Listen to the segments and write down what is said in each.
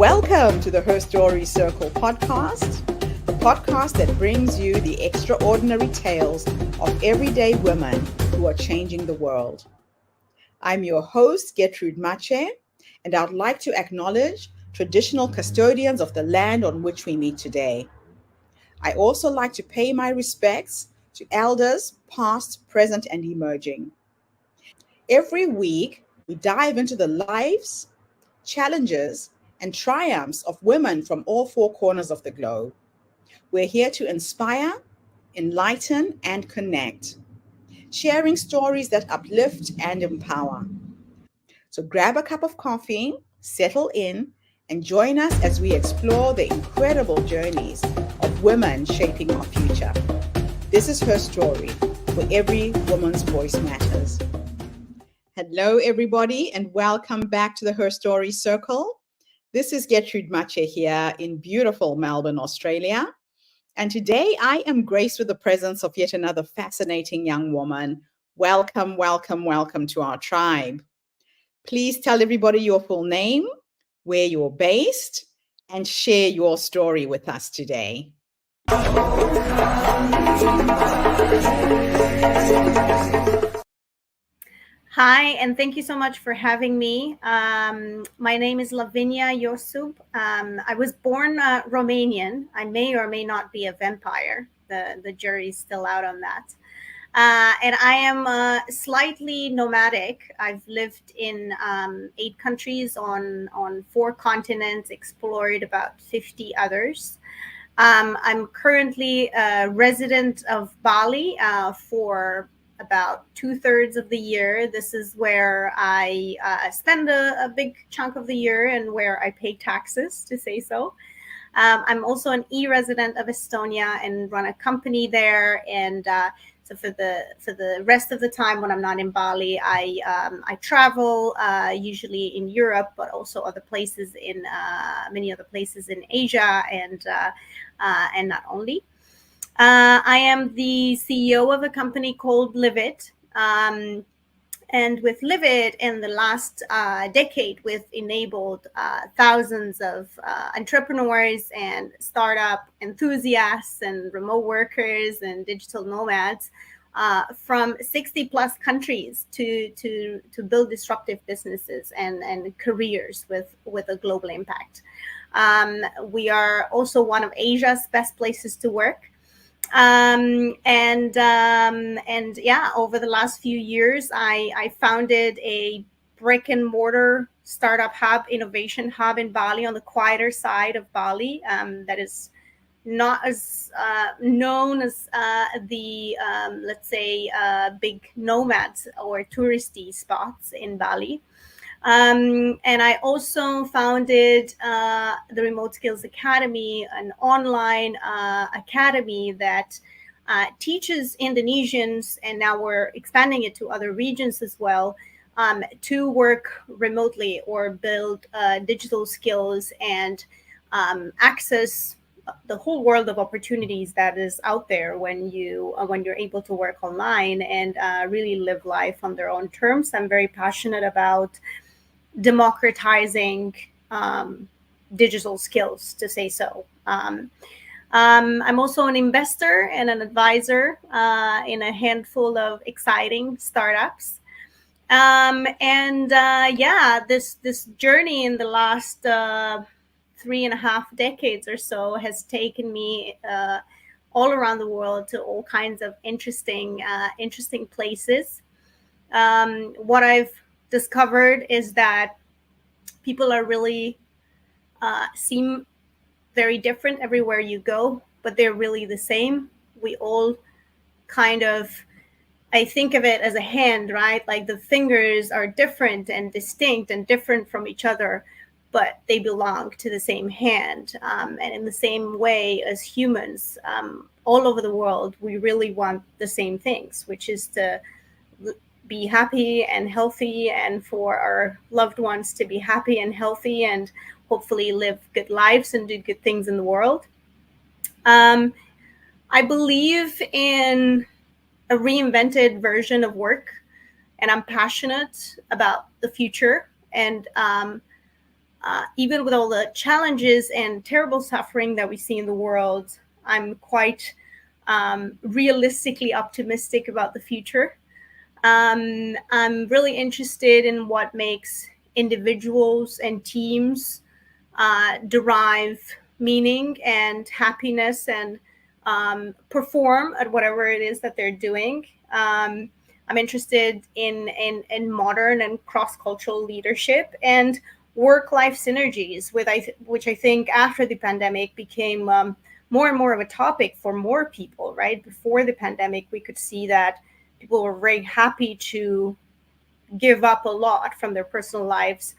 Welcome to the Her Story Circle podcast, the podcast that brings you the extraordinary tales of everyday women who are changing the world. I'm your host, Gertrude Mache, and I'd like to acknowledge traditional custodians of the land on which we meet today. I also like to pay my respects to elders, past, present, and emerging. Every week, we dive into the lives, challenges, and triumphs of women from all four corners of the globe. We're here to inspire, enlighten, and connect, sharing stories that uplift and empower. So grab a cup of coffee, settle in, and join us as we explore the incredible journeys of women shaping our future. This is Her Story, where every woman's voice matters. Hello, everybody, and welcome back to the Her Story Circle. This is Gertrude Mache here in beautiful Melbourne, Australia. And today I am graced with the presence of yet another fascinating young woman. Welcome, welcome, welcome to our tribe. Please tell everybody your full name, where you're based, and share your story with us today. Hi, and thank you so much for having me. My name is Lavinia Yosub. I was born Romanian. I may or may not be a vampire. The jury's still out on that. And I am slightly nomadic. I've lived in 8 countries on 4 continents, explored about 50 others. I'm currently a resident of Bali for about 2/3 of the year. This is where I spend a big chunk of the year and where I pay taxes, to say so. I'm also an e-resident of Estonia and run a company there. And so for the rest of the time when I'm not in Bali, I travel usually in Europe, but also other places in many other places in Asia and not only. I am the CEO of a company called Livit. And with Livit in the last decade, we've enabled thousands of entrepreneurs and startup enthusiasts and remote workers and digital nomads from 60 plus countries to build disruptive businesses and careers with a global impact. We are also one of Asia's best places to work. And yeah, over the last few years, I founded a brick and mortar startup hub, innovation hub in Bali, on the quieter side of Bali, that is not as known as the let's say big nomads or touristy spots in Bali. And I also founded the Remote Skills Academy, an online academy that teaches Indonesians, and now we're expanding it to other regions as well, to work remotely or build digital skills and access the whole world of opportunities that is out there when you're able to work online and really live life on their own terms. I'm very passionate about democratizing digital skills, to say so. I'm also an investor and an advisor in a handful of exciting startups. Yeah, this journey in the last 3.5 decades or so has taken me all around the world to all kinds of interesting places. What I've discovered is that people are really seem very different everywhere you go, but they're really the same. We all kind of, I think of it as a hand, right? Like the fingers are different and distinct and different from each other, but they belong to the same hand. And in the same way as humans, all over the world, we really want the same things, which is to be happy and healthy, and for our loved ones to be happy and healthy and hopefully live good lives and do good things in the world. I believe in a reinvented version of work, and I'm passionate about the future. And even with all the challenges and terrible suffering that we see in the world, I'm quite realistically optimistic about the future. I'm really interested in what makes individuals and teams derive meaning and happiness and perform at whatever it is that they're doing. I'm interested in modern and cross-cultural leadership and work-life synergies, which I think after the pandemic became more and more of a topic for more people, right? Before the pandemic, we could see that people were very happy to give up a lot from their personal lives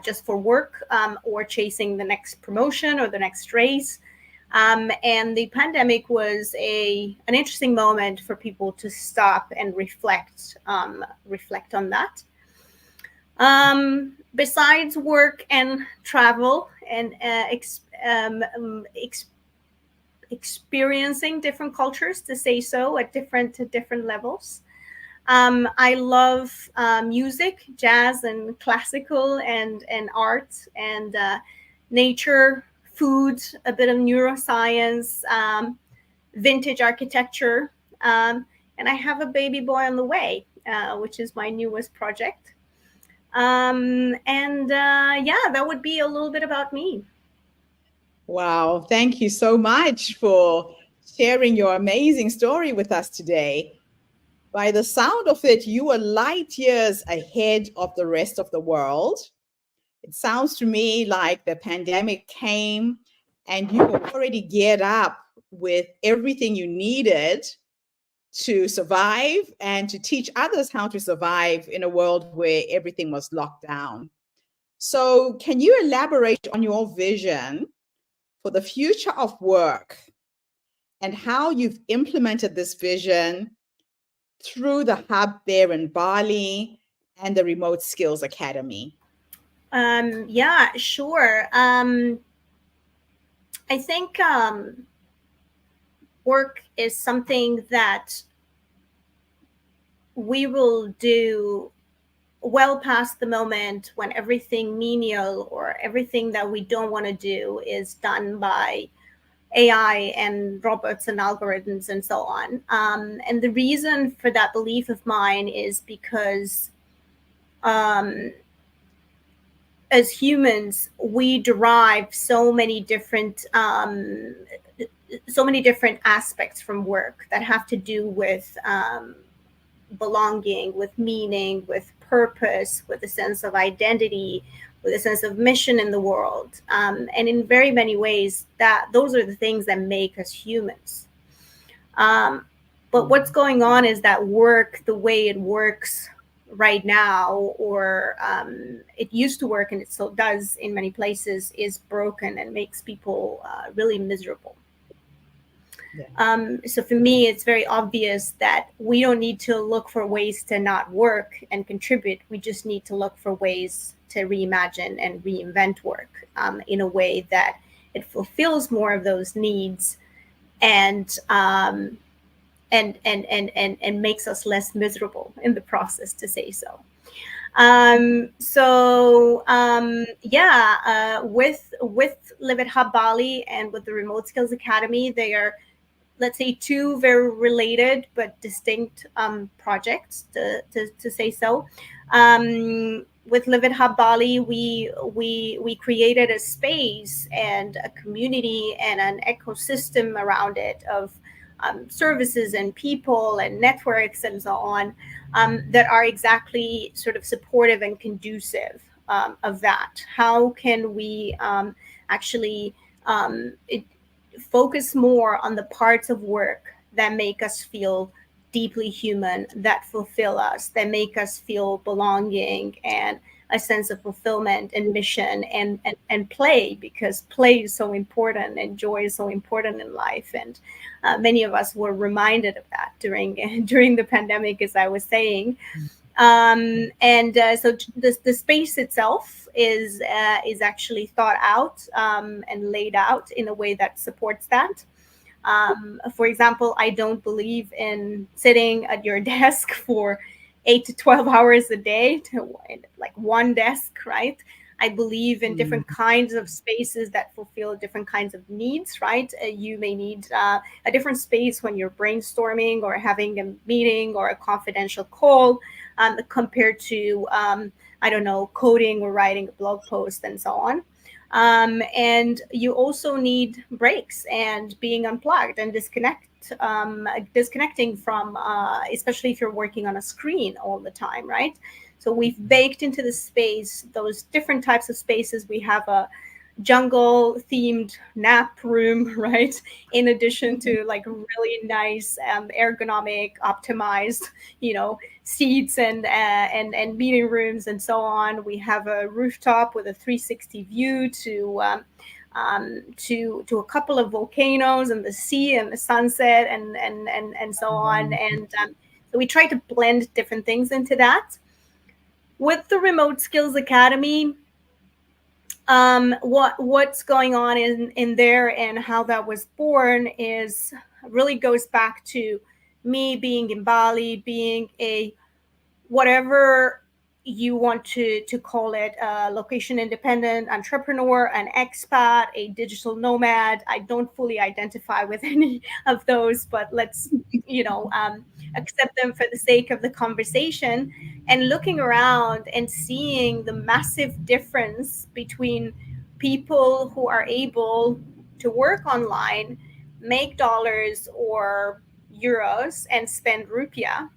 just for work or chasing the next promotion or the next raise. And the pandemic was an interesting moment for people to stop and reflect on that. Besides work and travel and experiencing different cultures, to say so, at different levels. I love music, jazz, and classical, and art, and nature, food, a bit of neuroscience, vintage architecture, and I have a baby boy on the way, which is my newest project. Yeah, that would be a little bit about me. Wow. Thank you so much for sharing your amazing story with us today. By the sound of it, you are light years ahead of the rest of the world. It sounds to me like the pandemic came and you were already geared up with everything you needed to survive and to teach others how to survive in a world where everything was locked down. So, can you elaborate on your vision for the future of work and how you've implemented this vision through the hub there in Bali and the Remote Skills Academy? Yeah, sure. I think work is something that we will do well past the moment when everything menial or everything that we don't want to do is done by AI and robots and algorithms and so on. And the reason for that belief of mine is because as humans, we derive so many different aspects from work that have to do with belonging, with meaning, with purpose, with a sense of identity, with a sense of mission in the world. And in very many ways, that those are the things that make us humans. But what's going on is that work, the way it works right now, or it used to work and it still does in many places, is broken and makes people really miserable. Yeah. So for me, it's very obvious that we don't need to look for ways to not work and contribute. We just need to look for ways to reimagine and reinvent work in a way that it fulfills more of those needs and makes us less miserable in the process, to say so. With Livit Hub Bali and with the Remote Skills Academy, they are, let's say, two very related but distinct projects, to say so. With Livit Hub Bali, we created a space and a community and an ecosystem around it of services and people and networks and so on that are exactly sort of supportive and conducive of that. How can we actually focus more on the parts of work that make us feel deeply human, that fulfill us, that make us feel belonging and a sense of fulfillment and mission and play, because play is so important and joy is so important in life. And many of us were reminded of that during the pandemic, as I was saying. So the space itself is actually thought out and laid out in a way that supports that. For example, I don't believe in sitting at your desk for 8 to 12 hours a day to like one desk, right? I believe in different kinds of spaces that fulfill different kinds of needs, right? You may need a different space when you're brainstorming or having a meeting or a confidential call, compared to, I don't know, coding or writing a blog post and so on. And you also need breaks and being unplugged and disconnecting from, especially if you're working on a screen all the time, right? So we've baked into the space those different types of spaces. We have a jungle themed nap room, right? In addition to like really nice, ergonomic, optimized, seats and meeting rooms and so on. We have a rooftop with a 360 view to a couple of volcanoes and the sea and the sunset and so on. And so we try to blend different things into that. With the Remote Skills Academy, what's going on in there and how that was born is really goes back to me being in Bali, being a whatever you want to call it, a location independent entrepreneur, an expat, a digital nomad. I don't fully identify with any of those, but let's accept them for the sake of the conversation. And looking around and seeing the massive difference between people who are able to work online, make dollars or euros, and spend rupiah,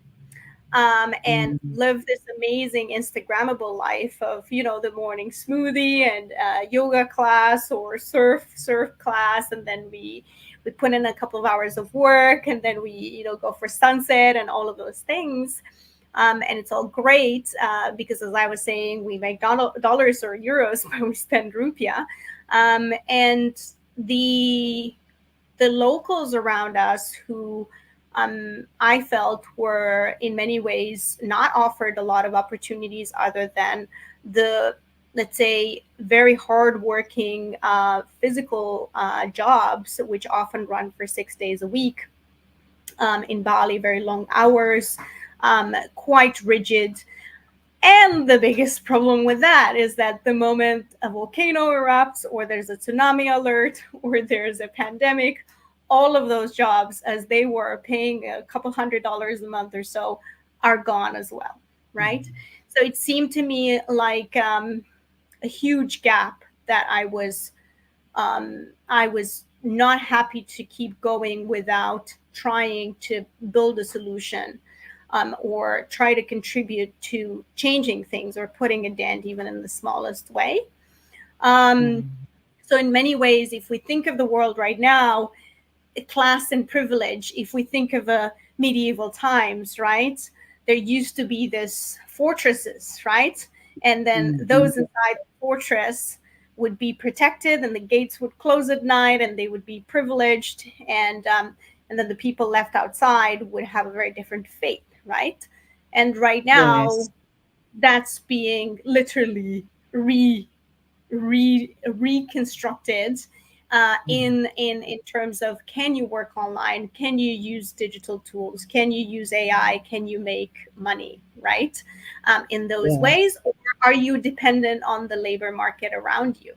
and live this amazing Instagrammable life of, the morning smoothie and yoga class or surf class, and then we put in a couple of hours of work, and then we go for sunset and all of those things. And it's all great, because, as I was saying, we make dollars or euros, but we spend rupiah. And the locals around us who I felt were in many ways not offered a lot of opportunities other than the, let's say, very hardworking physical jobs, which often run for 6 days a week in Bali, very long hours, quite rigid. And the biggest problem with that is that the moment a volcano erupts, or there's a tsunami alert, or there's a pandemic, all of those jobs, as they were paying a couple $100s a month or so, are gone as well, right? So it seemed to me like a huge gap that I was not happy to keep going without trying to build a solution, or try to contribute to changing things or putting a dent even in the smallest way. So in many ways, if we think of the world right now, class and privilege, if we think of medieval times, right, there used to be this fortresses, right? And then those inside the fortress would be protected, and the gates would close at night, and they would be privileged, and then the people left outside would have a very different fate, right? And right now, Yes. that's being literally reconstructed in terms of, can you work online? Can you use digital tools? Can you use AI? Can you make money, right? In those ways, or are you dependent on the labor market around you?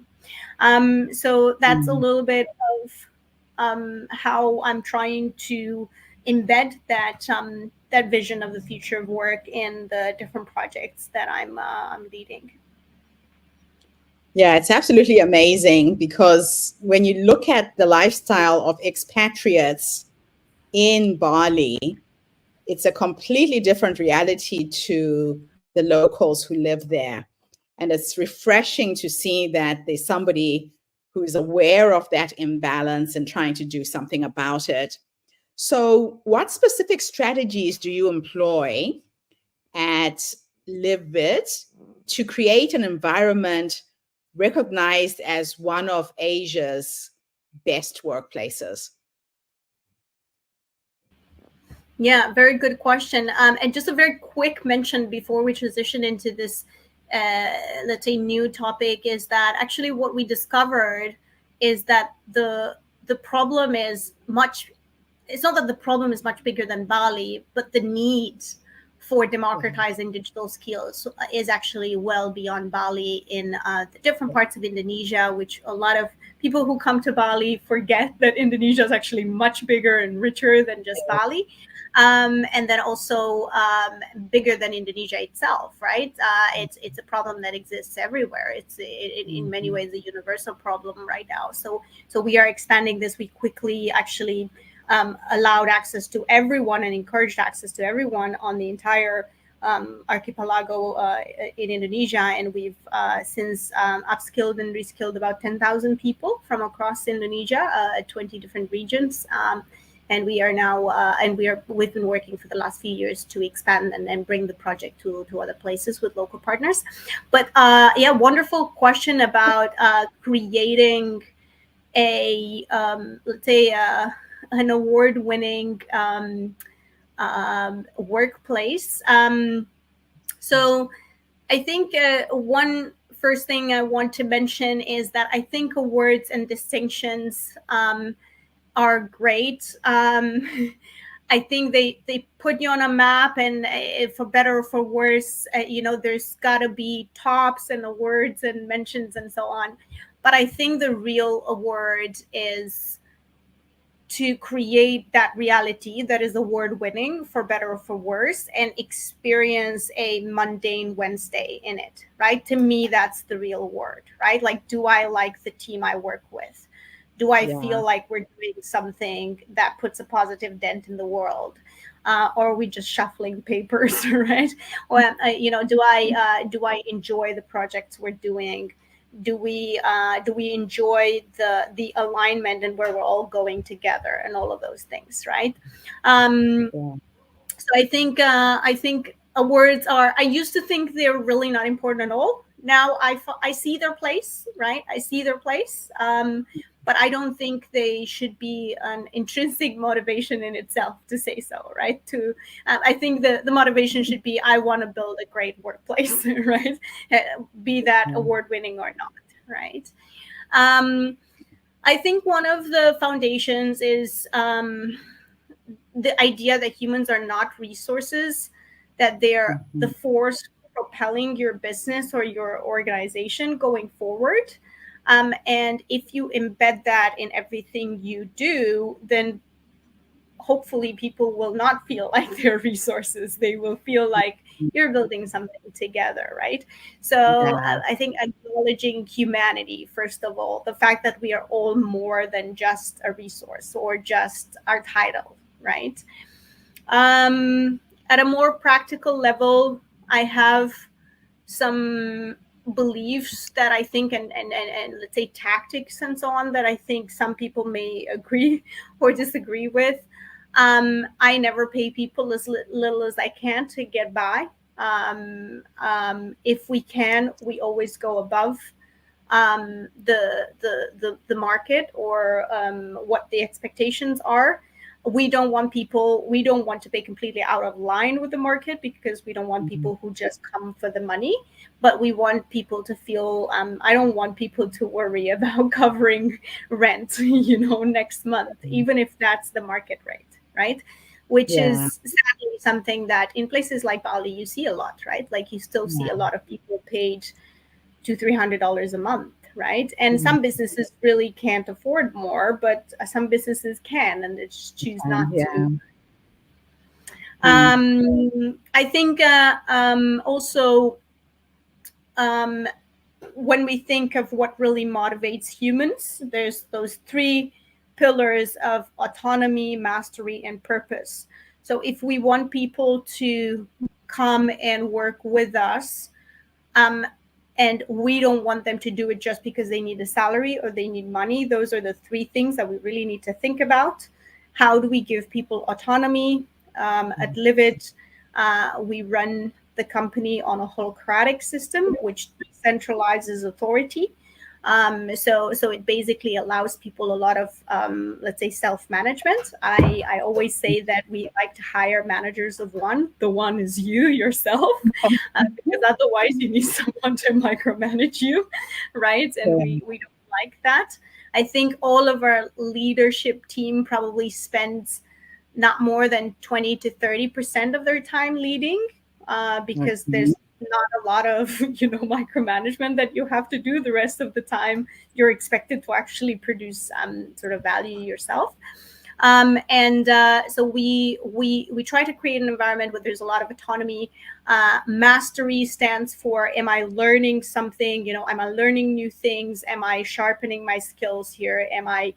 So that's a little bit of how I'm trying to embed that vision of the future of work in the different projects that I'm leading. Yeah, it's absolutely amazing, because when you look at the lifestyle of expatriates in Bali, it's a completely different reality to the locals who live there. And it's refreshing to see that there's somebody who is aware of that imbalance and trying to do something about it. So, what specific strategies do you employ at Livit to create an environment recognized as one of Asia's best workplaces? Yeah, very good question. And just a very quick mention before we transition into this, let's say, new topic, is that actually what we discovered is that the problem is much. It's not that the problem is much bigger than Bali, but the needs for democratizing digital skills is actually well beyond Bali in the different parts of Indonesia, which a lot of people who come to Bali forget that Indonesia is actually much bigger and richer than just Bali. And then also bigger than Indonesia itself, right? It's a problem that exists everywhere. It's in many ways a universal problem right now. So we are expanding this. We quickly actually allowed access to everyone and encouraged access to everyone on the entire archipelago in Indonesia, and we've since upskilled and reskilled about 10,000 people from across Indonesia, 20 different regions. And we are now, we've been working for the last few years to expand and bring the project to other places with local partners. But yeah, wonderful question about creating a, let's say, an award-winning workplace. So I think one first thing I want to mention is that I think awards and distinctions are great. I think they put you on a map, and for better or for worse, there's got to be tops and awards and mentions and so on. But I think the real award is to create that reality that is award winning, for better or for worse, and experience a mundane Wednesday in it, right? To me, that's the real award, right? Like, do I like the team I work with? Do I feel like we're doing something that puts a positive dent in the world? Or are we just shuffling papers, right? Or do I enjoy the projects we're doing? Do we enjoy the alignment and where we're all going together and all of those things, right? So I think awards are. I used to think they're really not important at all. Now I see their place, right? I see their place. But I don't think they should be an intrinsic motivation in itself to say so, right? I think the motivation should be, I want to build a great workplace, right? Be that award-winning or not, right? I think one of the foundations is the idea that humans are not resources, that they're the force propelling your business or your organization going forward. And if you embed that in everything you do, then hopefully people will not feel like they're resources. They will feel like you're building something together, right? So I think acknowledging humanity, first of all, the fact that we are all more than just a resource or just our title, right? At a more practical level, I have some beliefs that I think and let's say tactics and so on that I think some people may agree or disagree with. I never pay people as little as I can to get by. If we can, we always go above the market or what the expectations are. We don't want to pay completely out of line with the market, because we don't want people who just come for the money, but we want people to feel, I don't want people to worry about covering rent, next month, even if that's the market rate, right? Which is sadly something that in places like Bali, you see a lot, right? Like you still see a lot of people paid $200-300 a month, right? And some businesses really can't afford more, but some businesses can, and they just choose not to. I think also when we think of what really motivates humans, there's those three pillars of autonomy, mastery, and purpose. So if we want people to come and work with us, and we don't want them to do it just because they need a salary or they need money, those are the three things that we really need to think about. How do we give people autonomy? At Livit, we run the company on a holacratic system, which decentralizes authority. So it basically allows people a lot of, let's say, self-management. I always say that we like to hire managers of one. The one is you yourself, because otherwise you need someone to micromanage you, right? And we don't like that. I think all of our leadership team probably spends not more than 20 to 30% of their time leading, because there's not a lot of micromanagement that you have to do. The rest of the time you're expected to actually produce sort of value yourself. So we try to create an environment where there's a lot of autonomy. Mastery stands for, am I learning something? Am I learning new things? Am I sharpening my skills here? Am I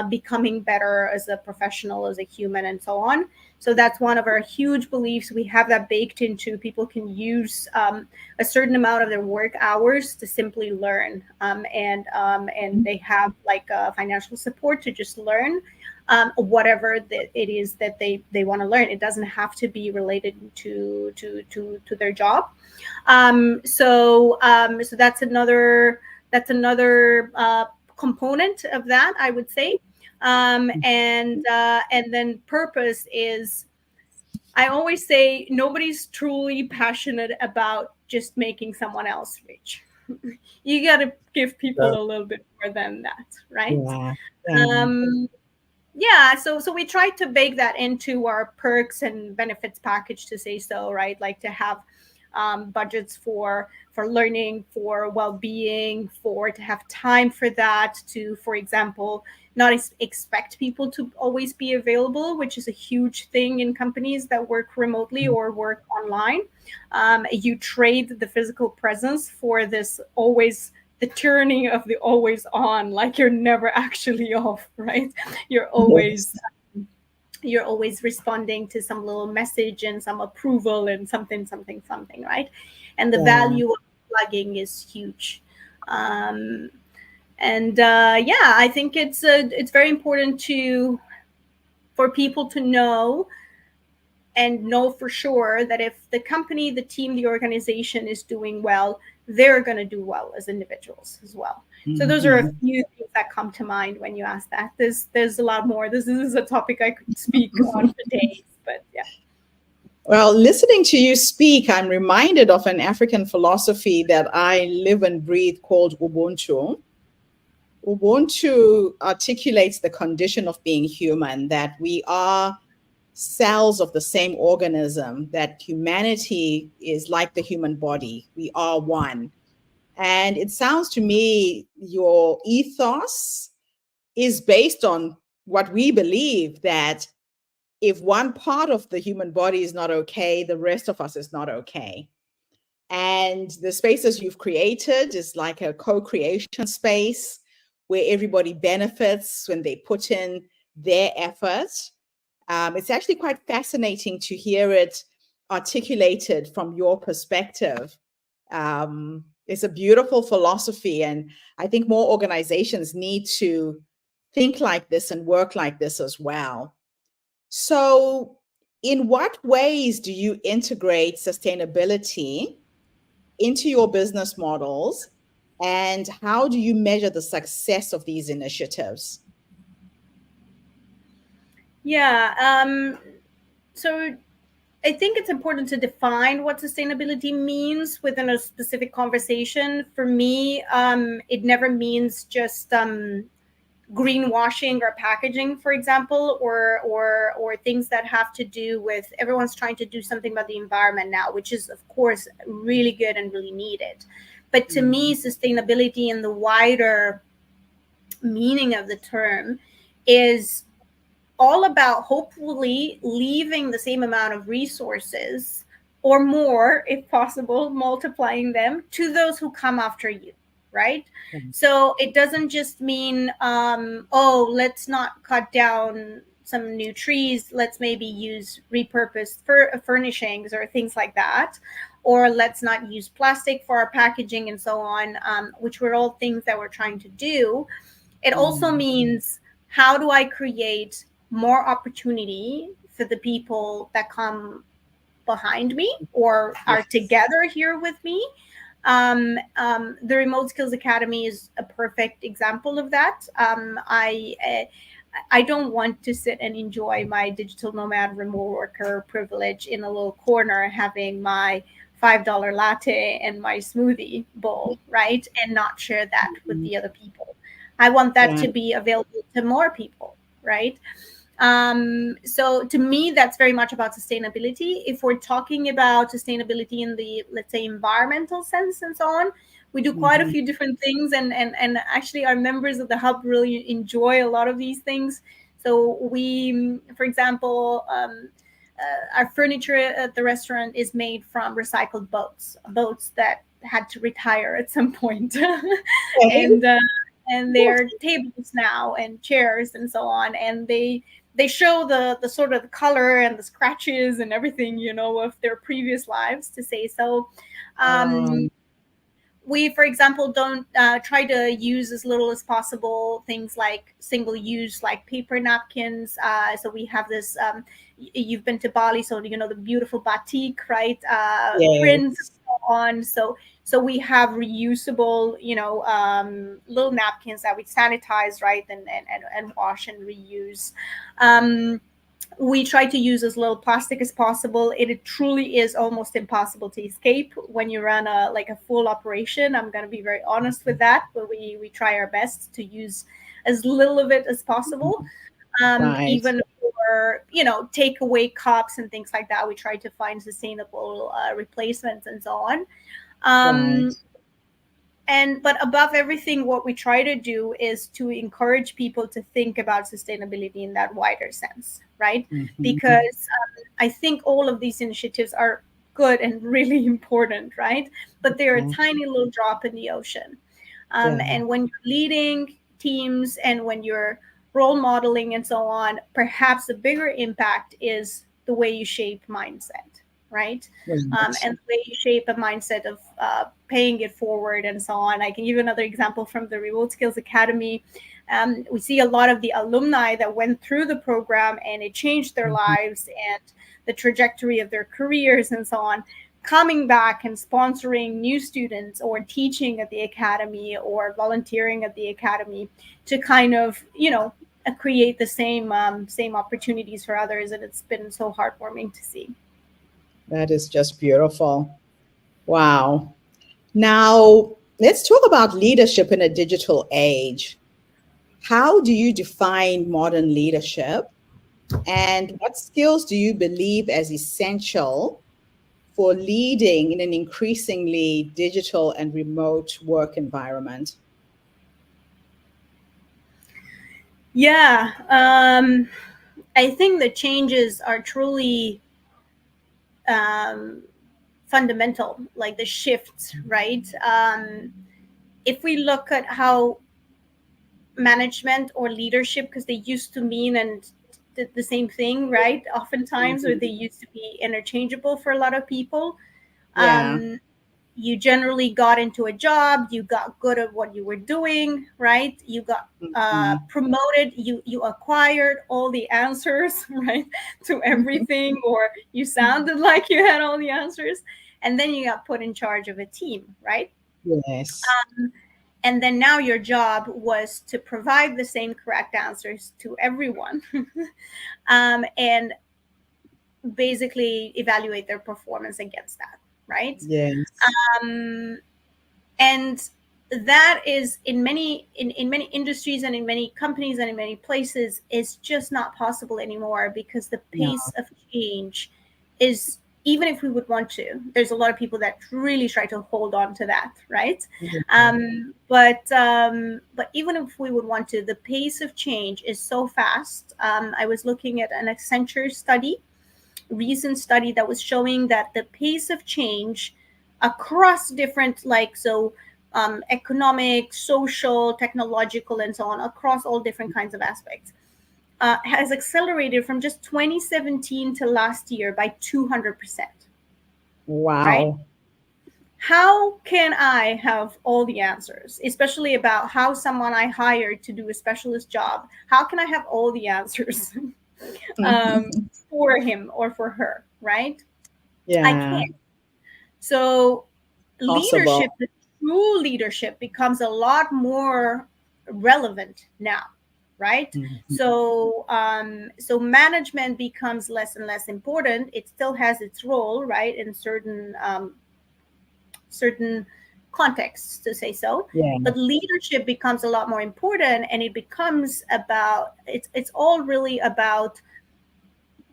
becoming better as a professional, as a human, and so on? So that's one of our huge beliefs. We have that baked into, people can use a certain amount of their work hours to simply learn, and they have like financial support to just learn whatever that it is that they want to learn. It doesn't have to be related to their job. So that's another component of that, I would say. And then purpose is, I always say, nobody's truly passionate about just making someone else rich. You got to give people a little bit more than that, right? So we try to bake that into our perks and benefits package, to say so, right? Like to have budgets for learning, for well-being, to have time for that, to, for example, not expect people to always be available, which is a huge thing in companies that work remotely or work online. You trade the physical presence for this always, the tyranny of the always on, like you're never actually off, right? You're always responding to some little message and some approval and something, right? And the value of plugging is huge. I think it's very important for people to know for sure that if the company, the team, the organization is doing well, they're going to do well as individuals as well. So those are a few things that come to mind when you ask that. There's a lot more. This is a topic I could speak on for days, but yeah. Well, listening to you speak, I'm reminded of an African philosophy that I live and breathe called Ubuntu. Ubuntu articulates the condition of being human, that we are cells of the same organism, that humanity is like the human body. We are one. And it sounds to me your ethos is based on what we believe, that if one part of the human body is not okay, the rest of us is not okay. And the spaces you've created is like a co-creation space where everybody benefits when they put in their effort. It's actually quite fascinating to hear it articulated from your perspective. It's a beautiful philosophy, and I think more organizations need to think like this and work like this as well. So, in what ways do you integrate sustainability into your business models, and how do you measure the success of these initiatives? Yeah, so I think it's important to define what sustainability means within a specific conversation. For me, it never means just greenwashing or packaging, for example, or things that have to do with, everyone's trying to do something about the environment now, which is of course really good and really needed. But to me, sustainability in the wider meaning of the term is all about hopefully leaving the same amount of resources, or more if possible, multiplying them to those who come after you, right? So it doesn't just mean let's not cut down some new trees, let's maybe use repurposed furnishings or things like that, or let's not use plastic for our packaging and so on, which were all things that we're trying to do. It also means, how do I create more opportunity for the people that come behind me or are together here with me? The Remote Skills Academy is a perfect example of that. I don't want to sit and enjoy my digital nomad remote worker privilege in a little corner having my $5 latte and my smoothie bowl, right? And not share that with the other people. I want that to be available to more people, right? So to me, that's very much about sustainability. If we're talking about sustainability in the, let's say, environmental sense and so on, we do quite a Mhm. few different things, and actually our members of the hub really enjoy a lot of these things. So we, for example, our furniture at the restaurant is made from recycled boats that had to retire at some point. Okay. and uh, and they're tables now and chairs and so on, and they show the sort of the color and the scratches and everything, of their previous lives, to say so. um, Um, we, for example, don't try to use as little as possible things like single use, like paper napkins. So we have this, you've been to Bali, so you know the beautiful batik, right? Prints and yes. so on. So we have reusable, little napkins that we sanitize, right, and wash and reuse. um, we try to use as little plastic as possible. It truly is almost impossible to escape when you run a full operation. I'm going to be very honest with that, but we try our best to use as little of it as possible. Right. Even for takeaway cups and things like that, we try to find sustainable replacements and so on. Right. um, but above everything, what we try to do is to encourage people to think about sustainability in that wider sense, right? Mhm. Because I think all of these initiatives are good and really important, right? But they're a Yeah. tiny little drop in the ocean. Yeah. And when you're leading teams and when you're role modeling and so on, perhaps the bigger impact is the way you shape mindset, right? Right. And the way you shape a mindset of paying it forward and so on. I can give you another example from the Remote Skills Academy. We see a lot of the alumni that went through the program and it changed their Mhm. lives and the trajectory of their careers and so on, coming back and sponsoring new students or teaching at the academy or volunteering at the academy to kind of create the same opportunities for others, and it's been so heartwarming to see. That is just beautiful. Wow. Now, let's talk about leadership in a digital age. How do you define modern leadership? And what skills do you believe as essential for leading in an increasingly digital and remote work environment? Yeah, I think the changes are truly um, fundamental, like the shifts, right? If we look at how management or leadership, because they used to mean and the same thing, right? Oftentimes, or they Mhm. used to be interchangeable for a lot of people. Yeah. Um, you generally got into a job, you got good at what you were doing, right? You got Mhm. promoted, you acquired all the answers, right, to everything, or you sounded like you had all the answers, and then you got put in charge of a team, right? Yes. And then now your job was to provide the same correct answers to everyone, and basically evaluate their performance against that, right? Yes. um, and that is in many industries and in many companies and in many places is just not possible anymore, because the No. pace of change is, even if we would want to, there's a lot of people that really try to hold on to that, right? Yeah. But even if we would want to, the pace of change is so fast. I was looking at an Accenture study, recent study, that was showing that the pace of change across different, economic, social, technological, and so on, across all different kinds of aspects, has accelerated from just 2017 to last year by 200%, right? Wow. How can I have all the answers, especially about how someone I hired to do a specialist job? How can I have all the answers um, for him or for her, right? I Yeah. can't. So Possible. leadership, the true leadership, becomes a lot more relevant now, right? Mhm. So management becomes less and less important. It still has its role, right, in certain contexts, to say so. Yeah. But leadership becomes a lot more important, and it becomes about, it's all really about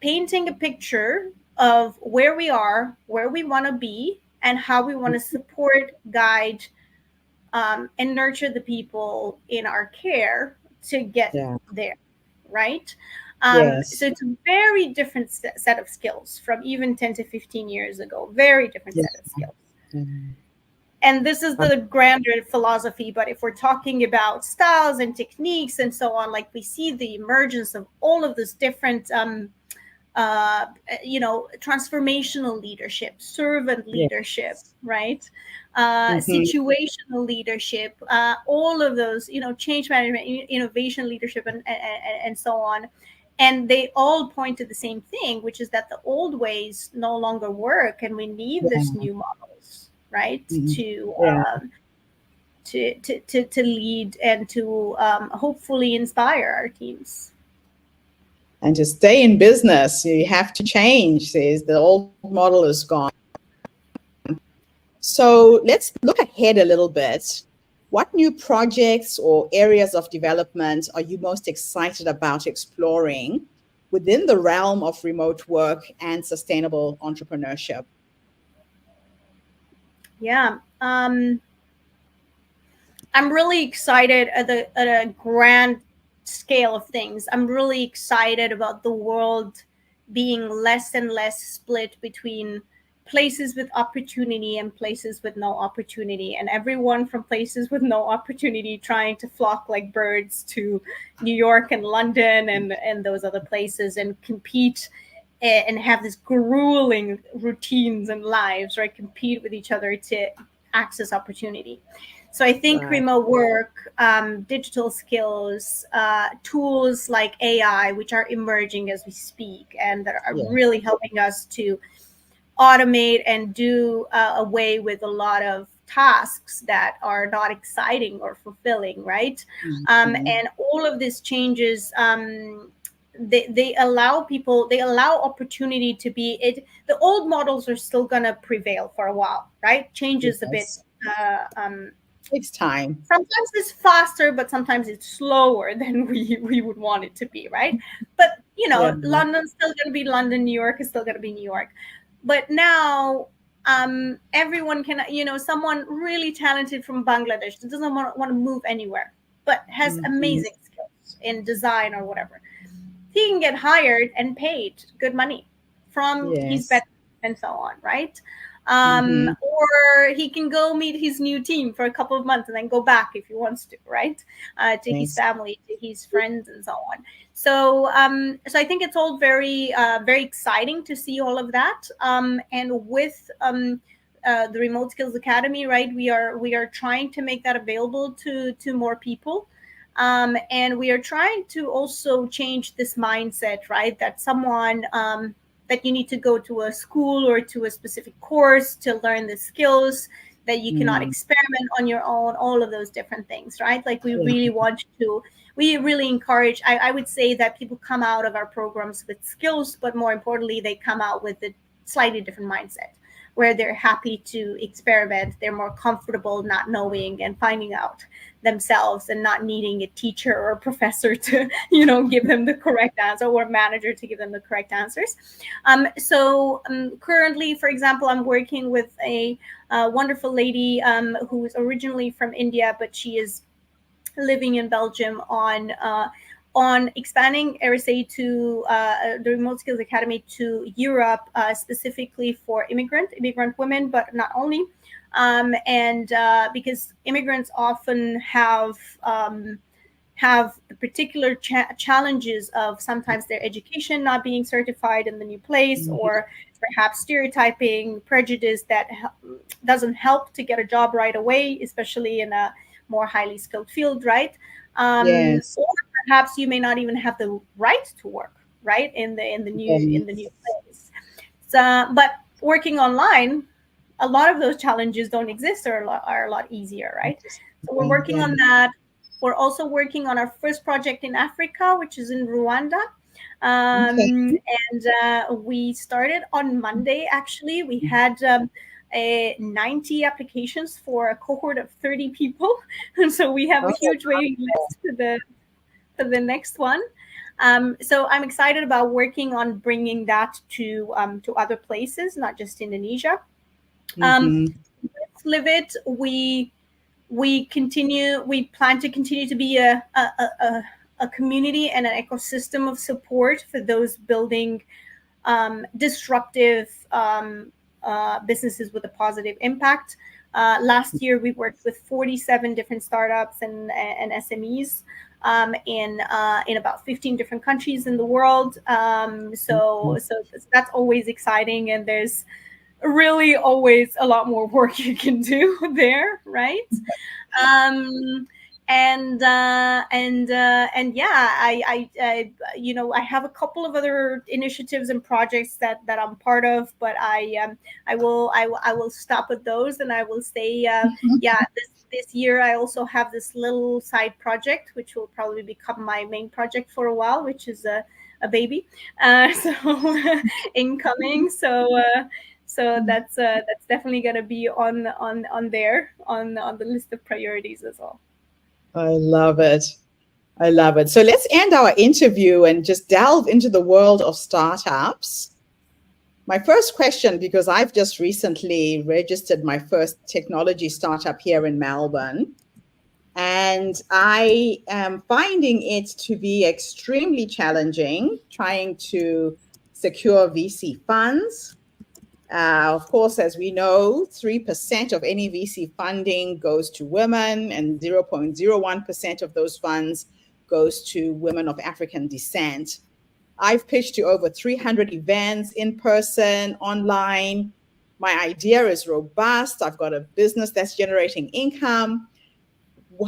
painting a picture of where we are, where we want to be, and how we want to support, guide, and nurture the people in our care to get Yeah. there, right? So Yes. it's a very different set of skills from even 10 to 15 years ago, very different Yeah. set of skills. Mm. And this is the grander philosophy, but if we're talking about styles and techniques and so on, like we see the emergence of all of this different transformational leadership, servant leadership, Yes. right? Mm-hmm. Situational leadership, all of those, change management, innovation leadership, and so on. And they all point to the same thing, which is that the old ways no longer work, and we need this Yeah. new models, right? Mhm. To Yeah. to lead and to hopefully inspire our teams. And to stay in business, you have to change. Says the old model is gone. So let's look ahead a little bit. What new projects or areas of development are you most excited about exploring within the realm of remote work and sustainable entrepreneurship? Yeah. I'm really excited at a grand scale of things. I'm really excited about the world being less and less split between places with opportunity and places with no opportunity, and everyone from places with no opportunity trying to flock like birds to New York and London and those other places and compete and have this grueling routines and lives, right? Compete with each other to access opportunity. So I think Right. remote work, digital skills, tools like AI, which are emerging as we speak, and that are Yeah. really helping us to automate and do away with a lot of tasks that are not exciting or fulfilling, right? Mhm. And all of these changes, they allow people, they allow opportunity to be it. The old models are still going to prevail for a while, right? Changes a bit. Yes. Uh, um, Takes time. Sometimes it's faster, but sometimes it's slower than we would want it to be, right? But Yeah. London's still going to be London, New York is still going to be New York. But now everyone can, someone really talented from Bangladesh that doesn't want to move anywhere but has Mhm. amazing skills in design or whatever, he can get hired and paid good money from his Yes. veteran and so on, right? Mhm. Or he can go meet his new team for a couple of months and then go back if he wants to, right? To his Yes. family, to his friends, and so on. So I think it's all very, very exciting to see all of that. And with the Remote Skills Academy, right, we are trying to make that available to more people. And we are trying to also change this mindset, right? That someone that you need to go to a school or to a specific course to learn the skills, that you cannot Mm. experiment on your own, all of those different things, right? Like Yeah. we really encourage, I would say that people come out of our programs with skills, but more importantly, they come out with a slightly different mindset where they're happy to experiment. They're more comfortable not knowing and finding out themselves and not needing a teacher or a professor to give them the correct answer, or a manager to give them the correct answers. Currently, for example, I'm working with a wonderful lady who is originally from India, but she is living in Belgium on expanding RSA to the Remote Skills Academy to Europe, specifically for immigrant women, but not only. And because immigrants often have the particular challenges of sometimes their education not being certified in the new place, Mhm. or perhaps stereotyping, prejudice that doesn't help to get a job right away, especially in a more highly skilled field, right? Yes. Or perhaps you may not even have the right to work, right, in the new Yes. place. So, but working online, a lot of those challenges don't exist, or are a lot easier, right? So we're working Yeah. on that. We're also working on our first project in Africa, which is in Rwanda. Okay. And we started on Monday, actually. We had 90 applications for a cohort of 30 people. And so we have a huge waiting list for the next one. So I'm excited about working on bringing that to other places, not just Indonesia. With Livit, we plan to continue to be a community and an ecosystem of support for those building disruptive businesses with a positive impact. Last year, we worked with 47 different startups and SMEs in about 15 different countries in the world. So that's always exciting, and there's really always a lot more work you can do there, right? And yeah, I have a couple of other initiatives and projects that I'm part of, but I will stop at those, and I will say this year I also have this little side project which will probably become my main project for a while, which is a baby, so incoming. So that's definitely going to be on the list of priorities as well. I love it. I love it. So let's end our interview and just delve into the world of startups. My first question, because I've just recently registered my first technology startup here in Melbourne, and I am finding it to be extremely challenging trying to secure VC funds. Of course, as we know, 3% of any VC funding goes to women, and 0.01% of those funds goes to women of African descent. I've pitched to over 300 events in person, online. My idea is robust. I've got a business that's generating income.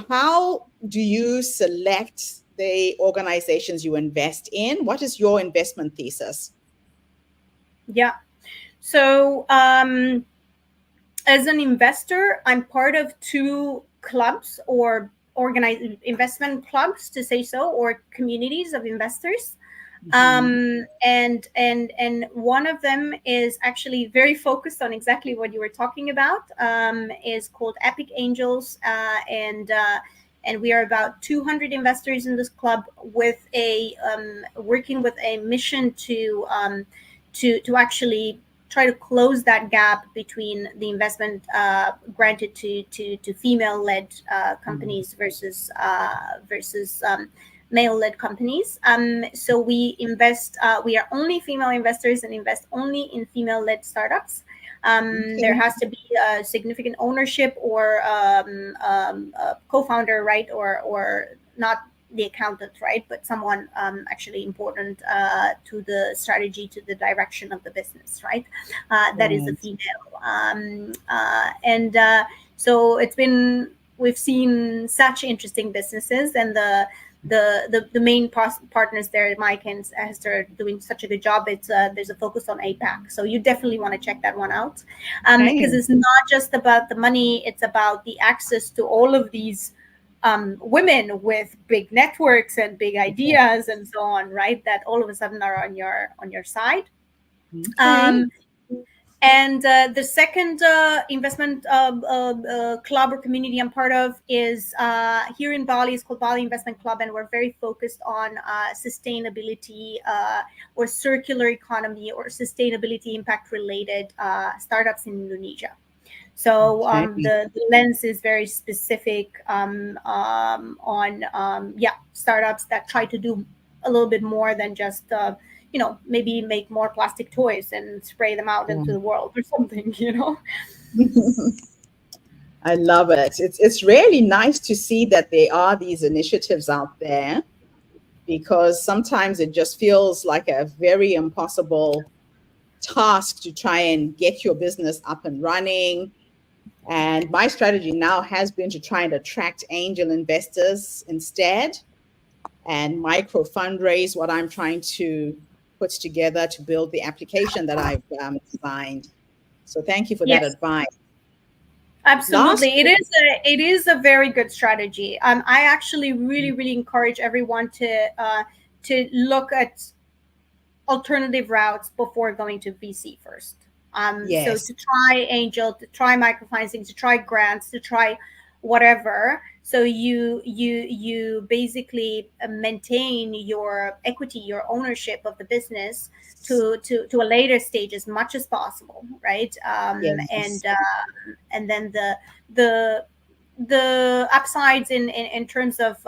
How do you select the organizations you invest in? What is your investment thesis? Yeah. So as an investor, I'm part of two clubs or organized investment clubs, to say so, or communities of investors. And one of them is actually very focused on exactly what you were talking about, is called Epic Angels, and we are about 200 investors in this club with working with a mission to actually try to close that gap between the investment granted to female-led companies versus male-led companies. So we invest. We are only female investors and invest only in female-led startups. There has to be a significant ownership or a co-founder, right, or not the accountant, right, but someone actually important to the strategy, to the direction of the business, right? That is a female. So we've seen such interesting businesses, and the main partners there, Mike and Esther, are doing such a good job. There's a focus on APAC, so you definitely want to check that one out, because it's not just about the money; it's about the access to all of these women with big networks and big ideas and so on, right? That all of a sudden are on your side. Okay. And the second investment club or community I'm part of is here in Bali. It's called Bali Investment Club, and we're very focused on sustainability or circular economy or sustainability impact related startups in Indonesia. So the lens is very specific on startups that try to do a little bit more than just maybe make more plastic toys and spray them out into the world or something, I love it. It's really nice to see that there are these initiatives out there, because sometimes it just feels like a very impossible task to try and get your business up and running. And my strategy now has been to try and attract angel investors instead, and micro fundraise what I'm trying to put together to build the application that I've designed. So thank you for that advice. Absolutely. It is a very good strategy. I actually really encourage everyone to look at alternative routes before going to VC first. So Yes. to try angel, to try microfinancing, to try grants, to try whatever. So you basically maintain your equity, your ownership of the business to a later stage as much as possible, right? Yes. And then the the upsides in terms of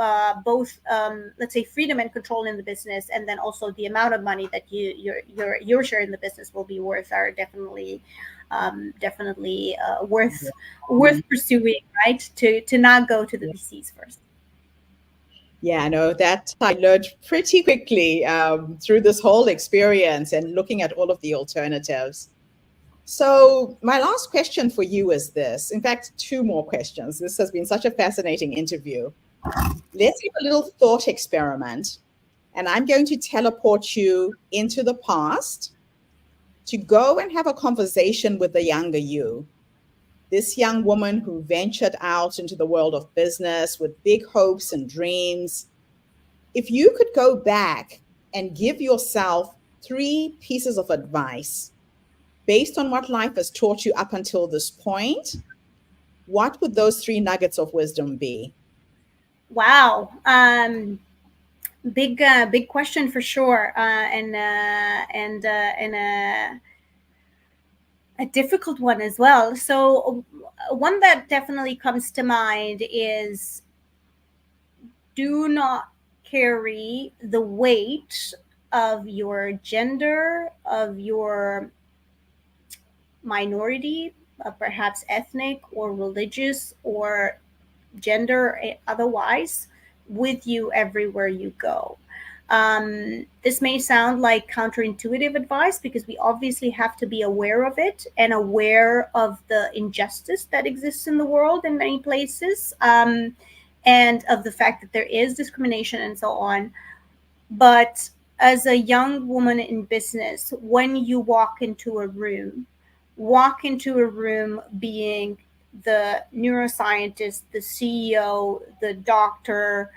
both let's say freedom and control in the business, and then also the amount of money that your share in the business will be worth are definitely worth pursuing, right? To not go to the Yeah. VCs first. Yeah, no, that I learned pretty quickly through this whole experience and looking at all of the alternatives. So, my last question for you is this. In fact, two more questions. This has been such a fascinating interview. Let's have a little thought experiment. And I'm going to teleport you into the past to go and have a conversation with the younger you. This young woman who ventured out into the world of business with big hopes and dreams. If you could go back and give yourself three pieces of advice based on what life has taught you up until this point, what would those three nuggets of wisdom be? Wow. Big question for sure, and a difficult one as well. So one that definitely comes to mind is do not carry the weight of your gender, of your minority, perhaps ethnic or religious or gender otherwise, with you everywhere you go. This may sound like counterintuitive advice because we obviously have to be aware of it and aware of the injustice that exists in the world in many places, and of the fact that there is discrimination and so on. But as a young woman in business, when you walk into a room being the neuroscientist, the CEO, the doctor,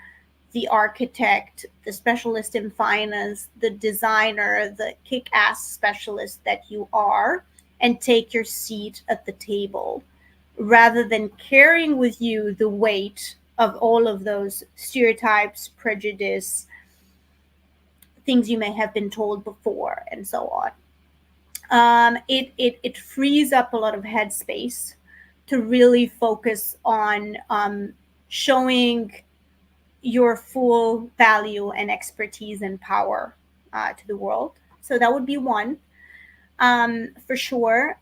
the architect, the specialist in finance, the designer, the kick ass specialist that you are, and take your seat at the table rather than carrying with you the weight of all of those stereotypes, prejudice, things you may have been told before, and so on. It frees up a lot of headspace to really focus on showing your full value and expertise and power to the world. So that would be one, for sure.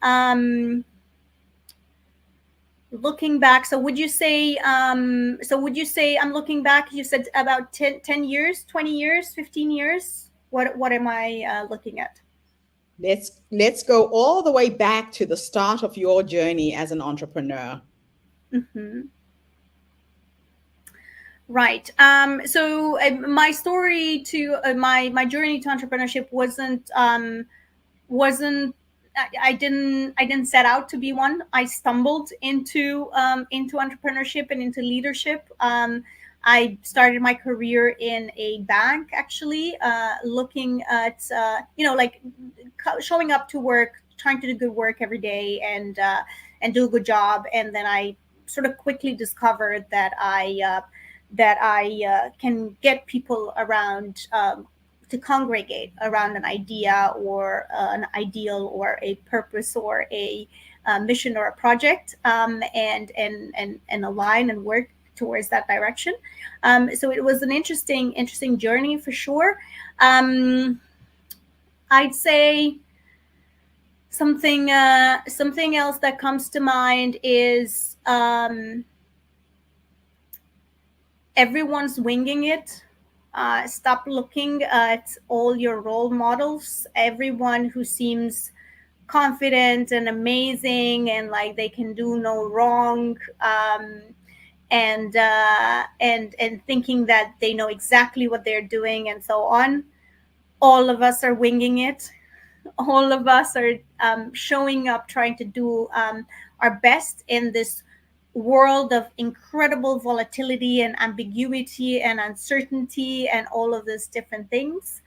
Looking back, so would you say I'm looking back, you said about 10 years, 20 years, 15 years? What am I looking at? Let's go all the way back to the start of your journey as an entrepreneur. Hmm. Right. So my story to my journey to entrepreneurship wasn't I didn't set out to be one. I stumbled into entrepreneurship and into leadership. I started my career in a bank, actually, looking at like showing up to work, trying to do good work every day, and do a good job. And then I sort of quickly discovered that I can get people around, to congregate around an idea or an ideal or a purpose or a mission or a project, and align and work towards that direction. So it was an interesting journey for sure. I'd say something else that comes to mind is everyone's winging it. Stop looking at all your role models, everyone who seems confident and amazing and like they can do no wrong, and thinking that they know exactly what they're doing and so on. All of us are winging it. All of us are showing up, trying to do our best in this world of incredible volatility and ambiguity and uncertainty and all of these different things.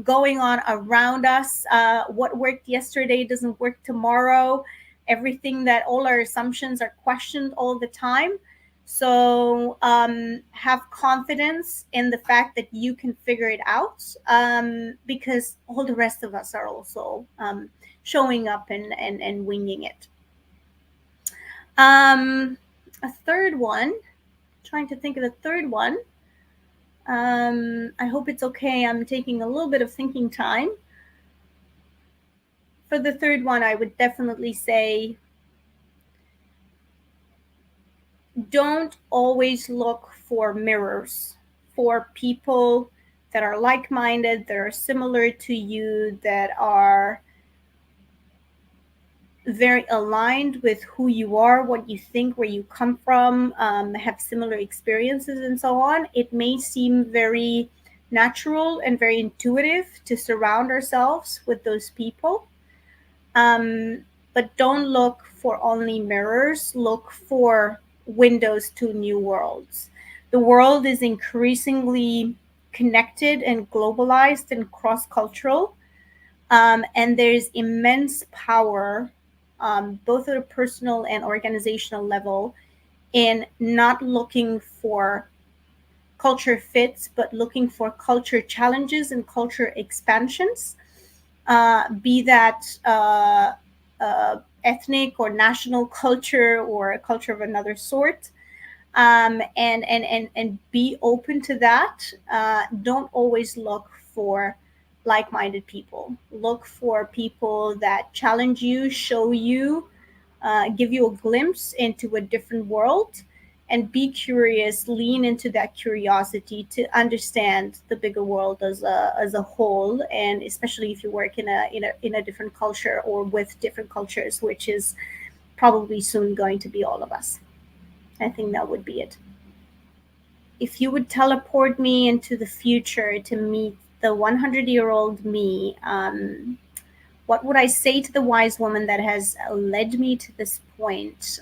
going on around us. What worked yesterday doesn't work tomorrow. Everything that all our assumptions are questioned all the time. So have confidence in the fact that you can figure it out, because all the rest of us are also showing up and winging it. A third one, trying to think of the third one. I hope it's okay. I'm taking a little bit of thinking time. For the third one, I would definitely say, don't always look for mirrors, for people that are like-minded, that are similar to you, that are very aligned with who you are, what you think, where you come from, have similar experiences and so on. It may seem very natural and very intuitive to surround ourselves with those people. But don't look for only mirrors, look for windows to new worlds. The world is increasingly connected and globalized and cross-cultural, and there's immense power, both at a personal and organizational level, in not looking for culture fits, but looking for culture challenges and culture expansions, be that ethnic or national culture or a culture of another sort, and be open to that. Don't always look for like-minded people. Look for people that challenge you, show you, give you a glimpse into a different world, and be curious. Lean into that curiosity to understand the bigger world as a whole, and especially if you work in a different culture or with different cultures, which is probably soon going to be all of us. I think that would be it. If you would teleport me into the future to meet the 100-year-old me, what would I say to the wise woman that has led me to this point?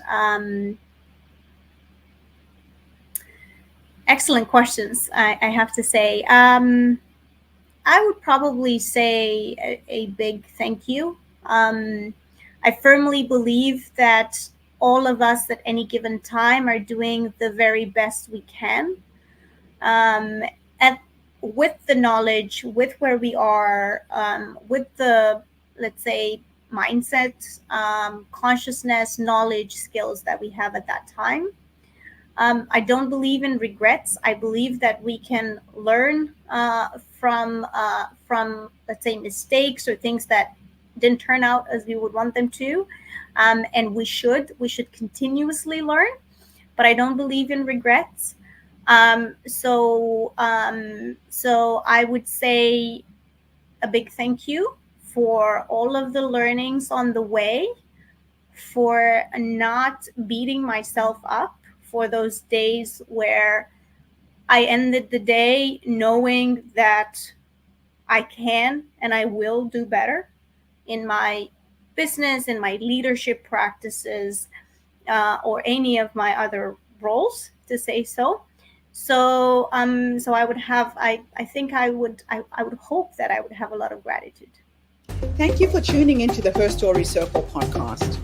Excellent questions, I have to say. I would probably say a big thank you. I firmly believe that all of us at any given time are doing the very best we can. And with the knowledge, with where we are, with the, let's say, mindset, consciousness, knowledge, skills that we have at that time. I don't believe in regrets. I believe that we can learn from, let's say, mistakes or things that didn't turn out as we would want them to. And we should continuously learn, but I don't believe in regrets. So I would say a big thank you for all of the learnings on the way, for not beating myself up, for those days where I ended the day knowing that I can and I will do better in my business, in my leadership practices, or any of my other roles, to say so. So I would have, I think I would hope that I would have a lot of gratitude. Thank you for tuning into the Her Story Circle podcast.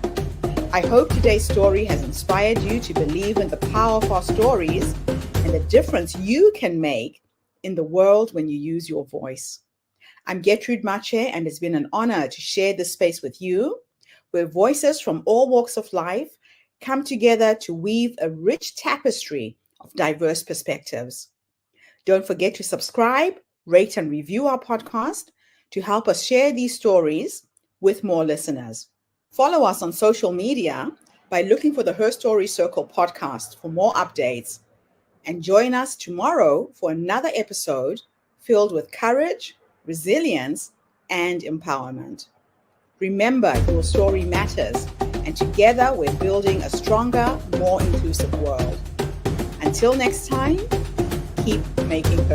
I hope today's story has inspired you to believe in the power of our stories and the difference you can make in the world when you use your voice. I'm Gertrude Mache, and it's been an honor to share this space with you, where voices from all walks of life come together to weave a rich tapestry of diverse perspectives. Don't forget to subscribe, rate, and review our podcast to help us share these stories with more listeners. Follow us on social media by looking for the Her Story Circle podcast for more updates. And join us tomorrow for another episode filled with courage, resilience, and empowerment. Remember, your story matters, and together we're building a stronger, more inclusive world. Until next time, keep making her